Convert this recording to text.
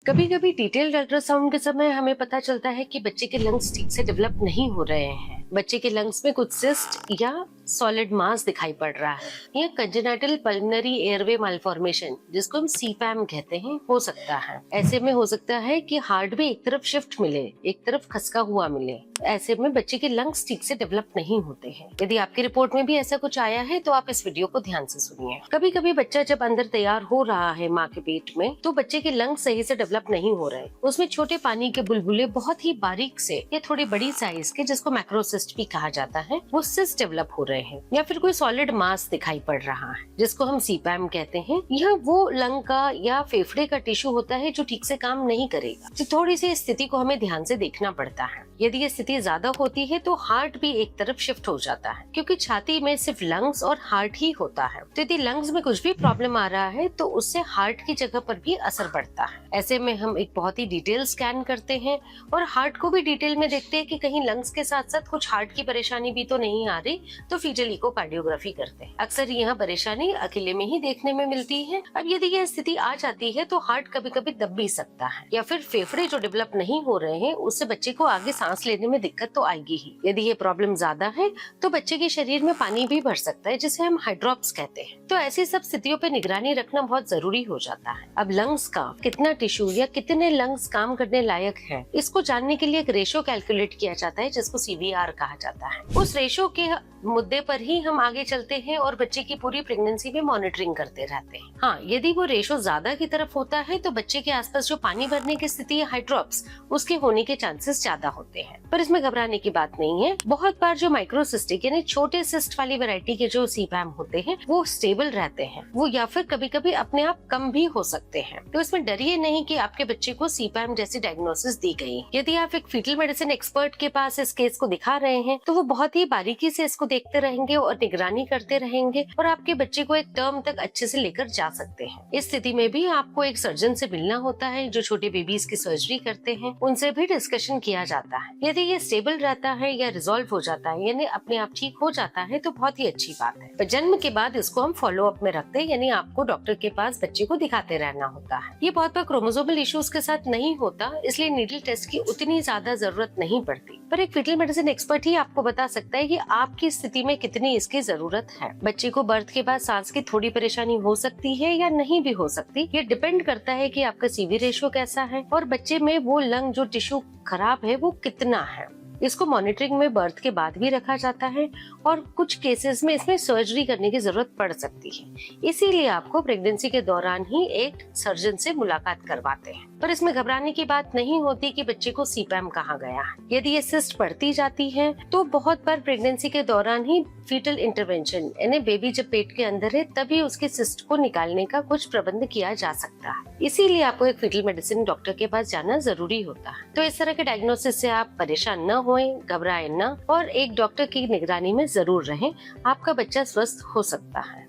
कभी कभी detailed ultrasound के समय हमें पता चलता है कि बच्चे के लंग्स ठीक से डेवलप नहीं हो रहे हैं। बच्चे के लंग्स में कुछ सिस्ट या सॉलिड मास दिखाई पड़ रहा है या कंजेनिटल पल्मोनरी एयरवे मालफॉर्मेशन, जिसको हम सीपैम कहते हैं, हो सकता है। ऐसे में हो सकता है कि हार्ट भी एक तरफ शिफ्ट मिले, एक तरफ खसका हुआ मिले। ऐसे में बच्चे के लंग्स ठीक से डेवलप नहीं होते हैं। यदि आपकी रिपोर्ट में भी ऐसा कुछ आया है तो आप इस वीडियो को ध्यान से सुनिए। कभी कभी बच्चा जब अंदर तैयार हो रहा है माँ के पेट में, तो बच्चे के लंग्स सही से डेवलप नहीं हो रहे। उसमें छोटे पानी के बुलबुले बहुत ही बारीक से या थोड़ी बड़ी साइज के, जिसको मैक्रोसिस्ट भी कहा जाता है, वो सिस्ट डेवलप हो रहे हैं। या फिर कोई सॉलिड मास दिखाई पड़ रहा है, जिसको हम सीपैम कहते हैं। यह वो लंग का या फेफड़े का टिश्यू होता है जो ठीक से काम नहीं करेगा। तो थोड़ी सी स्थिति को हमें ध्यान से देखना पड़ता है। यदि ये स्थिति ज्यादा होती है तो हार्ट भी एक तरफ शिफ्ट हो जाता है, क्योंकि छाती में सिर्फ लंग्स और हार्ट ही होता है। तो यदि लंग्स में कुछ भी प्रॉब्लम आ रहा है तो उससे हार्ट की जगह पर भी असर पड़ता है। ऐसे में हम एक बहुत ही डिटेल स्कैन करते हैं और हार्ट को भी डिटेल में देखते हैं कि कहीं लंग्स के साथ साथ कुछ हार्ट की परेशानी भी तो नहीं आ रही। तो फीटल इकोकार्डियोग्राफी करते हैं। अक्सर यह परेशानी अकेले में ही देखने में मिलती है। अब यदि यह स्थिति आ जाती है तो हार्ट कभी कभी दब भी सकता है, या फिर फेफड़े जो डेवलप नहीं हो रहे हैं उससे बच्चे को आगे सांस लेने में दिक्कत तो आएगी ही। यदि ये प्रॉब्लम ज्यादा है तो बच्चे के शरीर में पानी भी भर सकता है, जिसे हम हाइड्रोप्स कहते हैं। तो ऐसी सब स्थितियों पे निगरानी रखना बहुत जरूरी हो जाता है। अब लंग्स का कितना टिश्यू या कितने लंग्स काम करने लायक हैं, इसको जानने के लिए एक रेशो कैलकुलेट किया जाता है, जिसको CVR कहा जाता है। उस रेशो के मुद्दे पर ही हम आगे चलते हैं और बच्चे की पूरी प्रेगनेंसी में मॉनिटरिंग करते रहते हैं। हाँ, यदि वो रेशो ज्यादा की तरफ होता है तो बच्चे के आसपास जो पानी भरने की स्थिति है, हाइड्रोप्स, उसके होने के चांसेस ज्यादा होते हैं। पर इसमें घबराने की बात नहीं है। बहुत बार जो माइक्रोसिस्टिक यानी छोटे सिस्ट वाली वैरायटी के जो सीपैम होते हैं वो स्टेबल रहते हैं, वो या फिर कभी कभी अपने आप कम भी हो सकते हैं। तो इसमें डरिए नहीं कि आपके बच्चे को सीपैम जैसी डायग्नोसिस दी गई। यदि आप एक फीटल मेडिसिन एक्सपर्ट के पास इस केस को दिखा रहे हैं तो वो बहुत ही बारीकी से इसको देखते रहेंगे और निगरानी करते रहेंगे और आपके बच्चे को एक टर्म तक अच्छे से लेकर जा सकते हैं। इस स्थिति में भी आपको एक सर्जन से मिलना होता है जो छोटे बेबीज की सर्जरी करते हैं, उनसे भी डिस्कशन किया जाता है। यदि ये स्टेबल रहता है या रिजॉल्व हो जाता है, यानी अपने आप ठीक हो जाता है, तो बहुत ही अच्छी बात है। पर जन्म के बाद इसको हम फॉलो अप में रखते हैं, यानी आपको डॉक्टर के पास बच्चे को दिखाते रहना होता है। ये बहुत बार क्रोमोसोमल इश्यूज के साथ नहीं होता, इसलिए नीडल टेस्ट की उतनी ज्यादा जरूरत नहीं पड़ती। पर एक फीटल मेडिसिन एक्सपर्ट ही आपको बता सकता है कि आपकी स्थिति में कितनी इसकी जरूरत है। बच्चे को बर्थ के बाद सांस की थोड़ी परेशानी हो सकती है या नहीं भी हो सकती। ये डिपेंड करता है कि आपका CV रेशियो कैसा है और बच्चे में वो लंग जो टिश्यू खराब है वो कितना है। इसको मॉनिटरिंग में बर्थ के बाद भी रखा जाता है और कुछ केसेस में इसमें सर्जरी करने की जरूरत पड़ सकती है। इसीलिए आपको प्रेगनेंसी के दौरान ही एक सर्जन से मुलाकात करवाते हैं। पर इसमें घबराने की बात नहीं होती कि बच्चे को सीपैम कहा गया है। यदि ये सिस्ट बढ़ती जाती है तो बहुत बार प्रेगनेंसी के दौरान ही फीटल इंटरवेंशन, यानी बेबी जब पेट के अंदर है तभी उसके सिस्ट को निकालने का कुछ प्रबंध किया जा सकता है। इसीलिए आपको एक फीटल मेडिसिन डॉक्टर के पास जाना जरूरी होता है। तो इस तरह के डायग्नोसिस से आप परेशान न होएं, घबराएं न और एक डॉक्टर की निगरानी में जरूर रहें। आपका बच्चा स्वस्थ हो सकता है।